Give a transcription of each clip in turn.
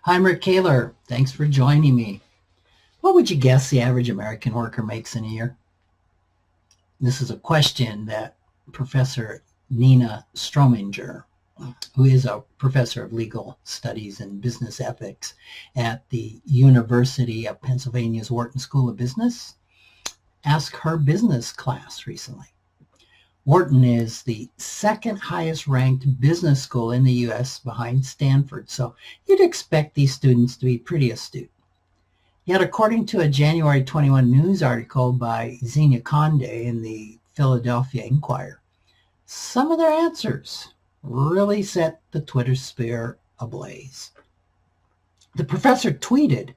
Hi, Rick Kaler. Thanks for joining me. What would you guess the average American worker makes in a year? This is a question that Professor Nina Strominger, who is a professor of legal studies and business ethics at the University of Pennsylvania's Wharton School of Business, asked her business class recently. Wharton is the second highest ranked business school in the U.S. behind Stanford, so you'd expect these students to be pretty astute. Yet, according to a January 21 news article by Xenia Conde in the Philadelphia Inquirer, some of their answers really set the Twitter sphere ablaze. The professor tweeted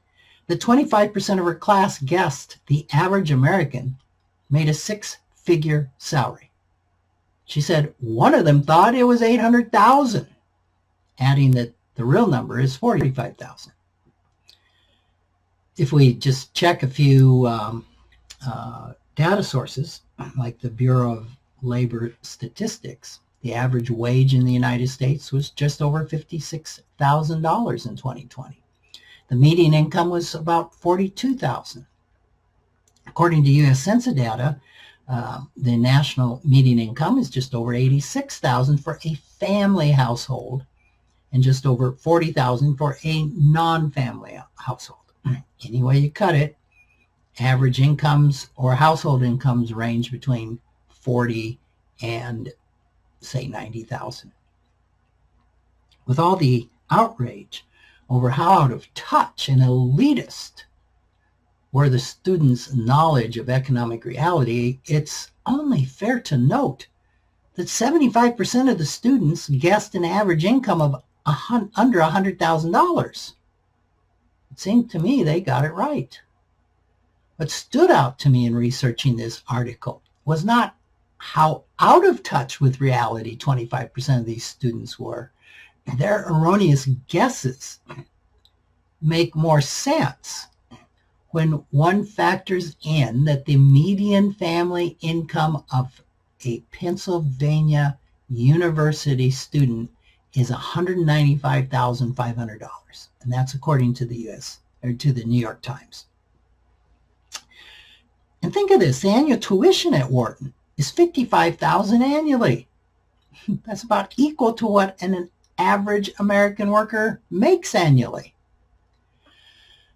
that 25% of her class guessed the average American made a six-figure salary. She said one of them thought it was 800,000, adding that the real number is 45,000. If we just check a few data sources, like the Bureau of Labor Statistics, the average wage in the United States was just over $56,000 in 2020. The median income was about $42,000. According to U.S. Census data, the national median income is just over $86,000 for a family household and just over $40,000 for a non-family household. Any way you cut it, average incomes or household incomes range between 40 and say 90,000. With all the outrage over how out of touch and elitist were the students' knowledge of economic reality, it's only fair to note that 75% of the students guessed an average income of under $100,000. It seemed to me they got it right. What stood out to me in researching this article was not how out of touch with reality 25% of these students were. Their erroneous guesses make more sense when one factors in that the median family income of a Pennsylvania university student is $195,500, and that's according to the U.S. or to the New York Times. And think of this: the annual tuition at Wharton is $55,000 annually. That's about equal to what an average American worker makes annually.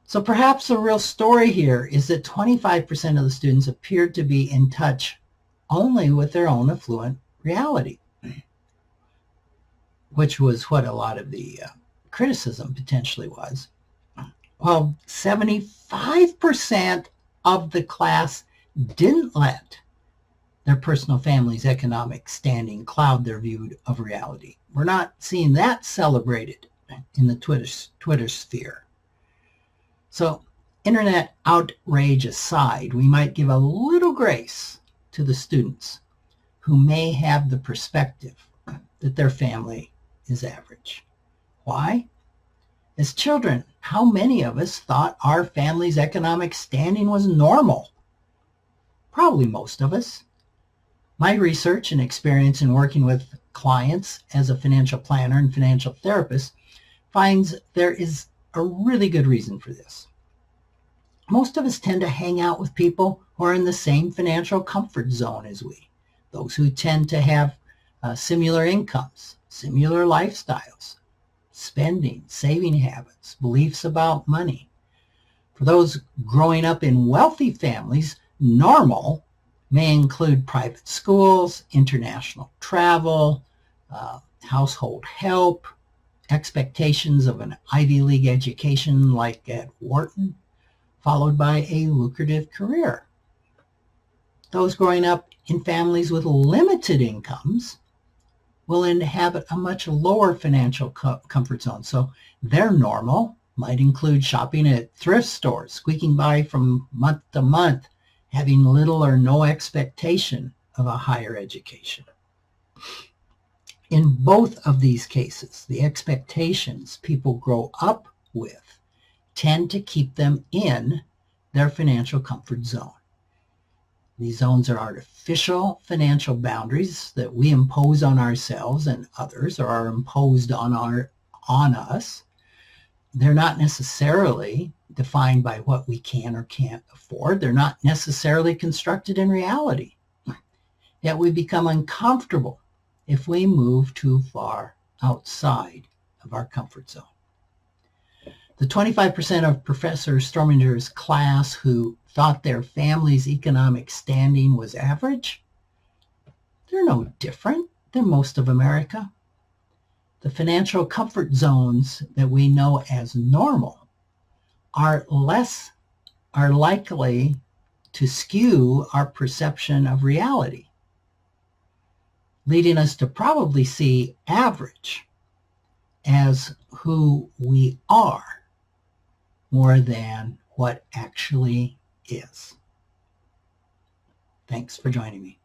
So perhaps the real story here is that 25% of the students appeared to be in touch only with their own affluent reality, which was what a lot of the criticism potentially was. While 75% of the class didn't let their personal family's economic standing cloud their view of reality. We're not seeing that celebrated in the Twitter sphere. So, internet outrage aside, we might give a little grace to the students who may have the perspective that their family is average. Why? As children, how many of us thought our family's economic standing was normal? Probably most of us. My research and experience in working with clients as a financial planner and financial therapist finds there is a really good reason for this. Most of us tend to hang out with people who are in the same financial comfort zone as we, those who tend to have similar incomes, similar lifestyles, spending, saving habits, beliefs about money. For those growing up in wealthy families, normal may include private schools, international travel, household help, expectations of an Ivy League education like at Wharton, followed by a lucrative career. Those growing up in families with limited incomes will inhabit a much lower financial comfort zone. So their normal might include shopping at thrift stores, squeaking by from month to month, having little or no expectation of a higher education. In both of these cases, the expectations people grow up with tend to keep them in their financial comfort zone. These zones are artificial financial boundaries that we impose on ourselves and others, or are imposed on us they're not necessarily defined by what we can or can't afford. They're not necessarily constructed in reality. Yet we become uncomfortable if we move too far outside of our comfort zone. The 25% of Professor Strominger's class who thought their family's economic standing was average, they're no different than most of America. The financial comfort zones that we know as normal are likely to skew our perception of reality, leading us to probably see average as who we are more than what actually is. Thanks for joining me.